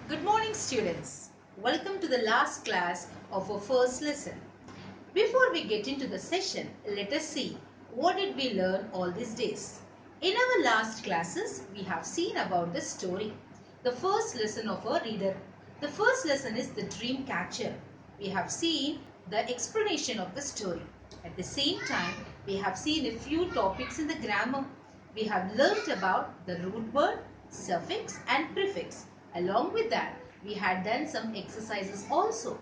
Good morning, students. Welcome to the last class of our first lesson. Before we get into the session, let us see what did we learn all these days. In our last classes, we have seen about the story, the first lesson of a reader. The first lesson is the dream catcher. We have seen the explanation of the story. At the same time, we have seen a few topics in the grammar. We have learnt about the root word, suffix and prefix. Along with that, we had done some exercises also.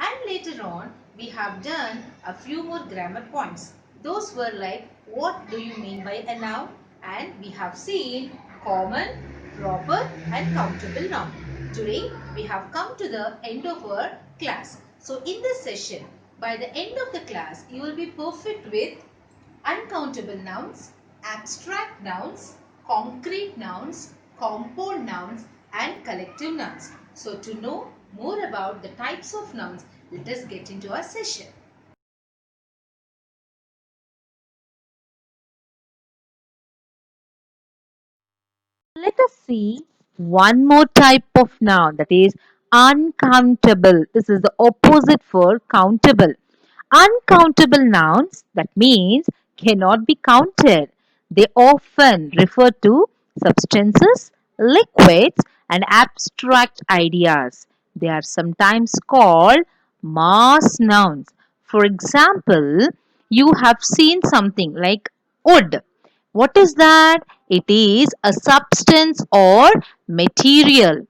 And later on, we have done a few more grammar points. Those were like, what do you mean by a noun? And we have seen common, proper and countable noun. Today, we have come to the end of our class. So, in this session, by the end of the class, you will be perfect with uncountable nouns, abstract nouns, concrete nouns, compound nouns and collective nouns. So to know more about the types of nouns, let us get into our session. Let us see one more type of noun, that is uncountable. This is the opposite for countable. Uncountable nouns, that means cannot be counted. They often refer to substances, liquids and abstract ideas. They are sometimes called mass nouns. For example, you have seen something like wood. What is that? It is a substance or material.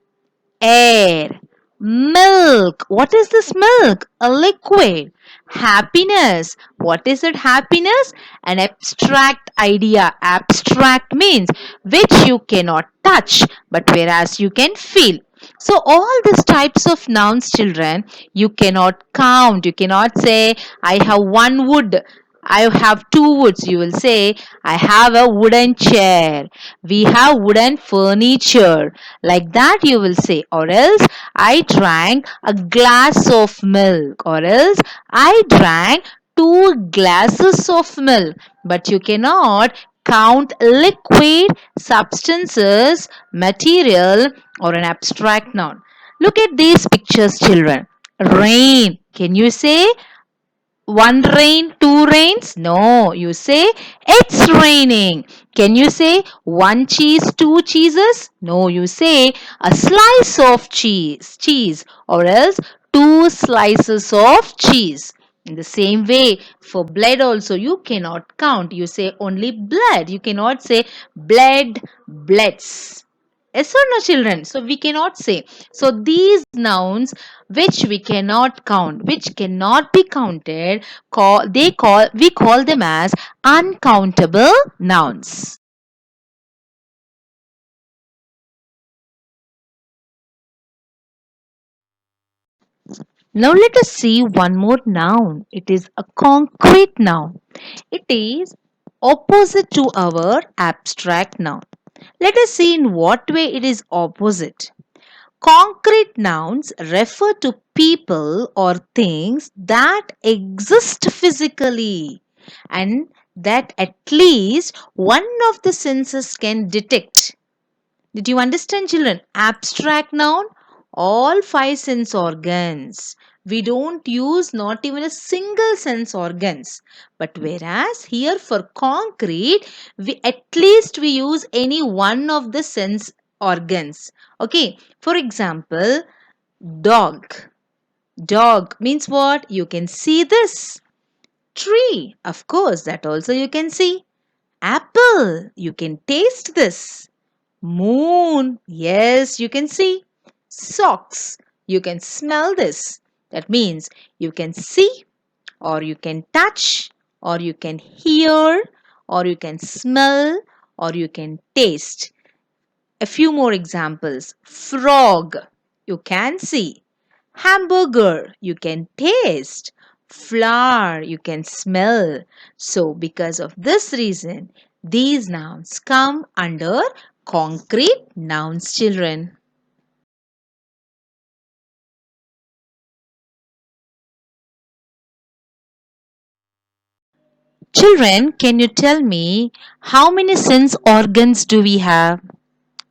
Air. Milk. What is this milk? A liquid. Happiness. What is it? Happiness? An abstract idea. Abstract means which you cannot touch, but whereas you can feel. So all these types of nouns, children, you cannot count. You cannot say, I have one wood. I have two woods. You will say, I have a wooden chair. We have wooden furniture. Like that you will say. Or else, I drank a glass of milk. Or else, I drank two glasses of milk. But you cannot count liquid substances, material, or an abstract noun. Look at these pictures, children. Rain. Can you say one rain, two rains? No, you say it's raining. Can you say one cheese, two cheeses? No, you say a slice of cheese, or else two slices of cheese. In the same way, for blood also you cannot count. You say only blood. You cannot say blood, bloods. Yes or no, children? So we cannot say. So these nouns which we cannot count, which cannot be counted, we call them as uncountable nouns. Now let us see one more noun. It is a concrete noun. It is opposite to our abstract noun. Let us see in what way it is opposite. Concrete nouns refer to people or things that exist physically and that at least one of the senses can detect. Did you understand, children? Abstract noun, all five sense organs. We don't use not even a single sense organs. But whereas here for concrete, we at least we use any one of the sense organs. Okay. For example, dog. Dog means what? You can see this. Tree. Of course, that also you can see. Apple. You can taste this. Moon. Yes, you can see. Socks. You can smell this. That means you can see or you can touch or you can hear or you can smell or you can taste. A few more examples. Frog. You can see. Hamburger. You can taste. Flower. You can smell. So because of this reason, these nouns come under concrete nouns, children. Children, can you tell me how many sense organs do we have?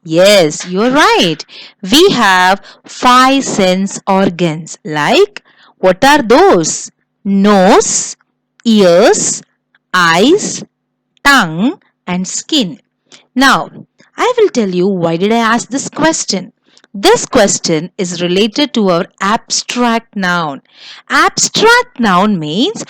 Yes, you're right. We have five sense organs. Like, what are those? Nose, ears, eyes, tongue, and skin. Now, I will tell you why did I ask this question. This question is related to our abstract noun. Abstract noun means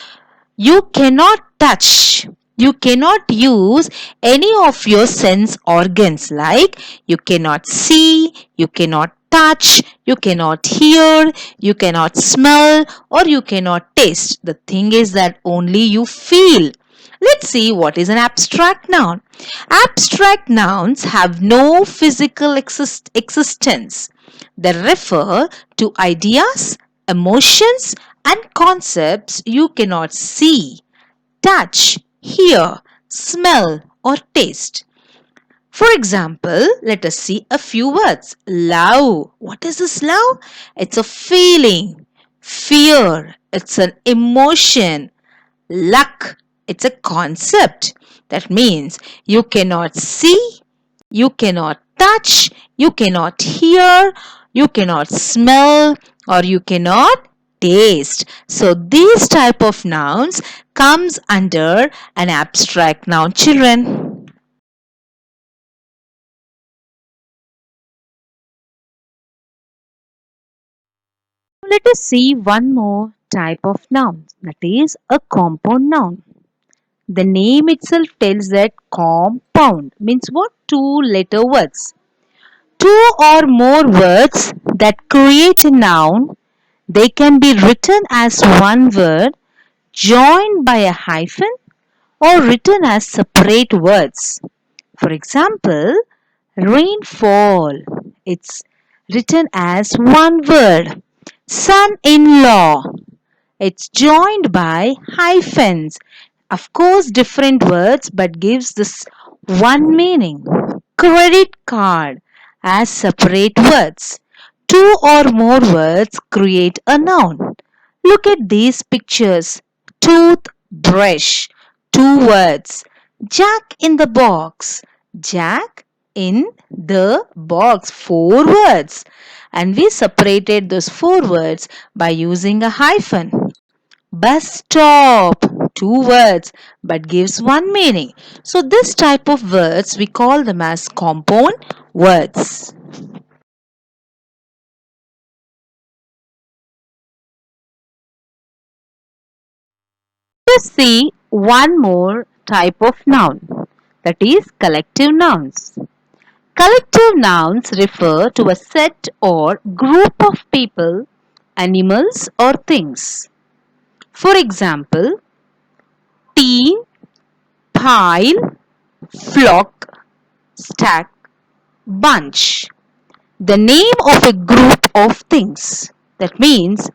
you cannot touch. You cannot use any of your sense organs like you cannot see, you cannot touch, you cannot hear, you cannot smell, or you cannot taste. The thing is that only you feel. Let's see what is an abstract noun. Abstract nouns have no physical existence. They refer to ideas, emotions, and concepts you cannot see, touch, hear, smell, or taste. For example, let us see a few words. Love. What is this love? It's a feeling. Fear. It's an emotion. Luck. It's a concept. That means you cannot see, you cannot touch, you cannot hear, you cannot smell, or you cannot taste. So these type of nouns comes under an abstract noun, children. Let us see one more type of noun, that is a compound noun. The name itself tells that compound means what? Two letter words. Two or more words that create a noun, they can be written as one word joined by a hyphen or written as separate words. For example, rainfall. It's written as one word. Son-in-law. It's joined by hyphens. Of course, different words but gives this one meaning. Credit card as separate words. Two or more words create a noun. Look at these pictures. Toothbrush. Two words. Jack in the box. Jack in the box. Four words. And we separated those four words by using a hyphen. Bus stop. Two words but gives one meaning. So this type of words we call them as compound words. Let's see one more type of noun, that is collective nouns. Collective nouns refer to a set or group of people, animals or things. For example, team, pile, flock, stack, bunch. The name of a group of things. That means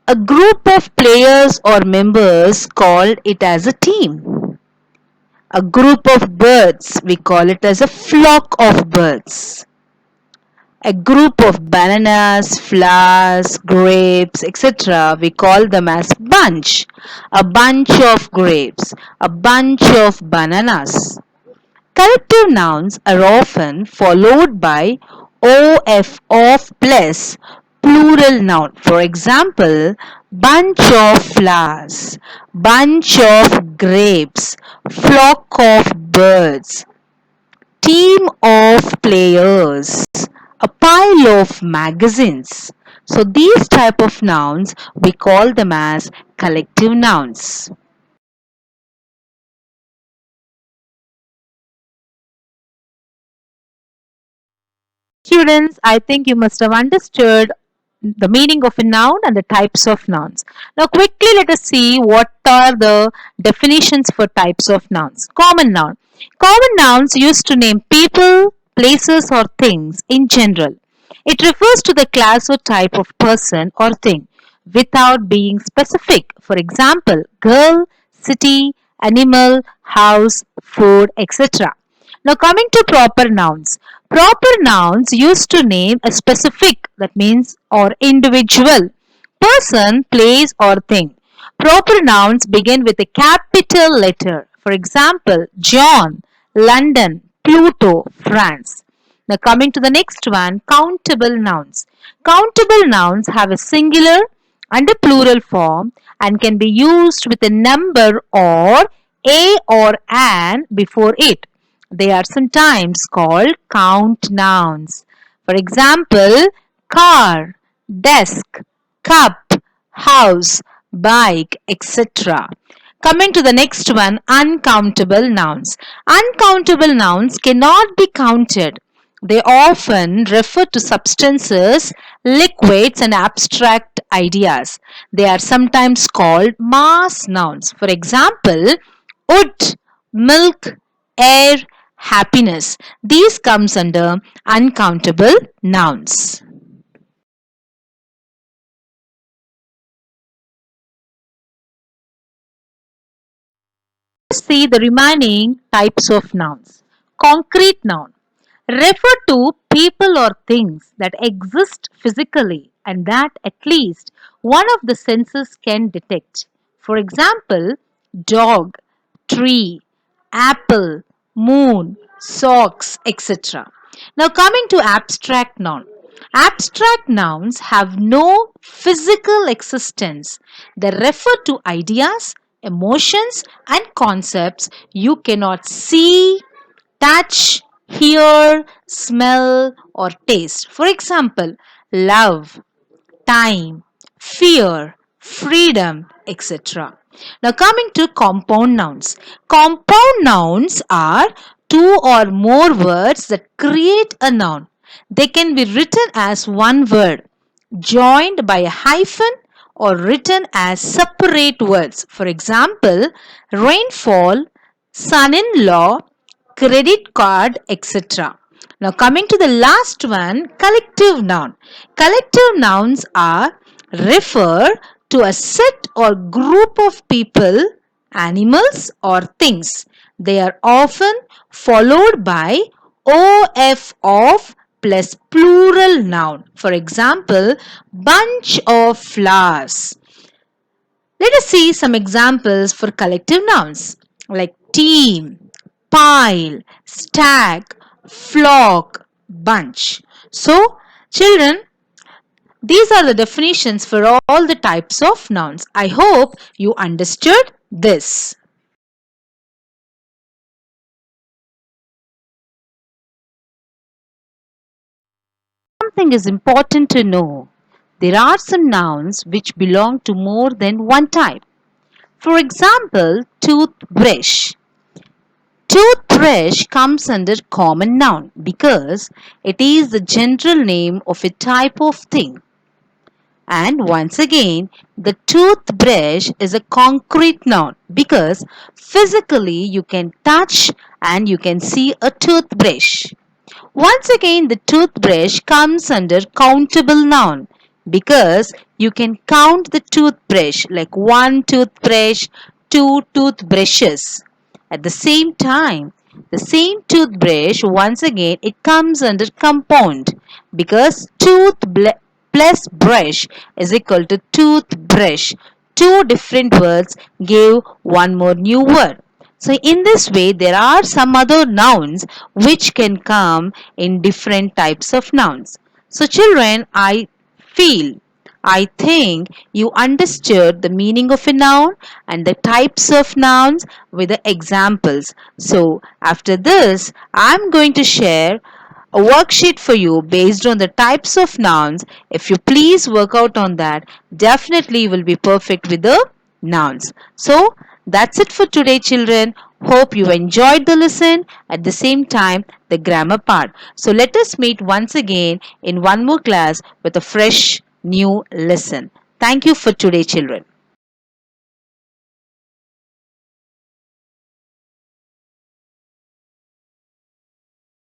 a group of players or members called it as a team. A group of birds, we call it as a flock of birds. A group of bananas, flowers, grapes, etc. we call them as bunch. A bunch of grapes, a bunch of bananas. Collective nouns are often followed by of plus plural noun. For example, bunch of flowers, bunch of grapes, flock of birds, team of players, a pile of magazines. So these type of nouns we call them as collective nouns. Students, I think you must have understood the meaning of a noun and the types of nouns. Now, quickly let us see what are the definitions for types of nouns. Common noun. Common nouns used to name people, places, or things in general. It refers to the class or type of person or thing without being specific. For example, girl, city, animal, house, food, etc. Now coming to proper nouns. Proper nouns used to name a specific, that means or individual, person, place or thing. Proper nouns begin with a capital letter. For example, John, London, Pluto, France. Now coming to the next one, countable nouns. Countable nouns have a singular and a plural form and can be used with a number or a or an before it. They are sometimes called count nouns. For example, car, desk, cup, house, bike, etc. Coming to the next one, uncountable nouns. Uncountable nouns cannot be counted. They often refer to substances, liquids, and abstract ideas. They are sometimes called mass nouns. For example, wood, milk, air, happiness. These comes under uncountable nouns. Let's see the remaining types of nouns. Concrete noun refer to people or things that exist physically and that at least one of the senses can detect. For example, dog, tree, apple, moon, socks, etc. Now coming to abstract noun. Abstract nouns have no physical existence. They refer to ideas, emotions, and concepts you cannot see, touch, hear, smell, or taste. For example, love, time, fear, freedom, etc. Now, coming to compound nouns. Compound nouns are two or more words that create a noun. They can be written as one word, joined by a hyphen, or written as separate words. For example, rainfall, son in law, credit card, etc. Now, coming to the last one, collective noun. Collective nouns are refer to a set or group of people, animals, or things. They are often followed by of plus plural noun. For example, bunch of flowers. Let us see some examples for collective nouns like team, pile, stack, flock, bunch. So, children, these are the definitions for all the types of nouns. I hope you understood this. Something is important to know. There are some nouns which belong to more than one type. For example, toothbrush. Toothbrush comes under common noun because it is the general name of a type of thing. And once again, the toothbrush is a concrete noun because physically you can touch and you can see a toothbrush. Once again, the toothbrush comes under countable noun because you can count the toothbrush like one toothbrush, two toothbrushes. At the same time, the same toothbrush, once again, it comes under compound because plus brush is equal to toothbrush. Two different words give one more new word. So in this way, there are some other nouns which can come in different types of nouns. So children, I think you understood the meaning of a noun and the types of nouns with the examples. So after this, I'm going to share a worksheet for you based on the types of nouns. If you please work out on that, definitely you will be perfect with the nouns. So that's it for today, children. Hope you enjoyed the lesson, at the same time the grammar part. So let us meet once again in one more class with a fresh new lesson. Thank you for today, children.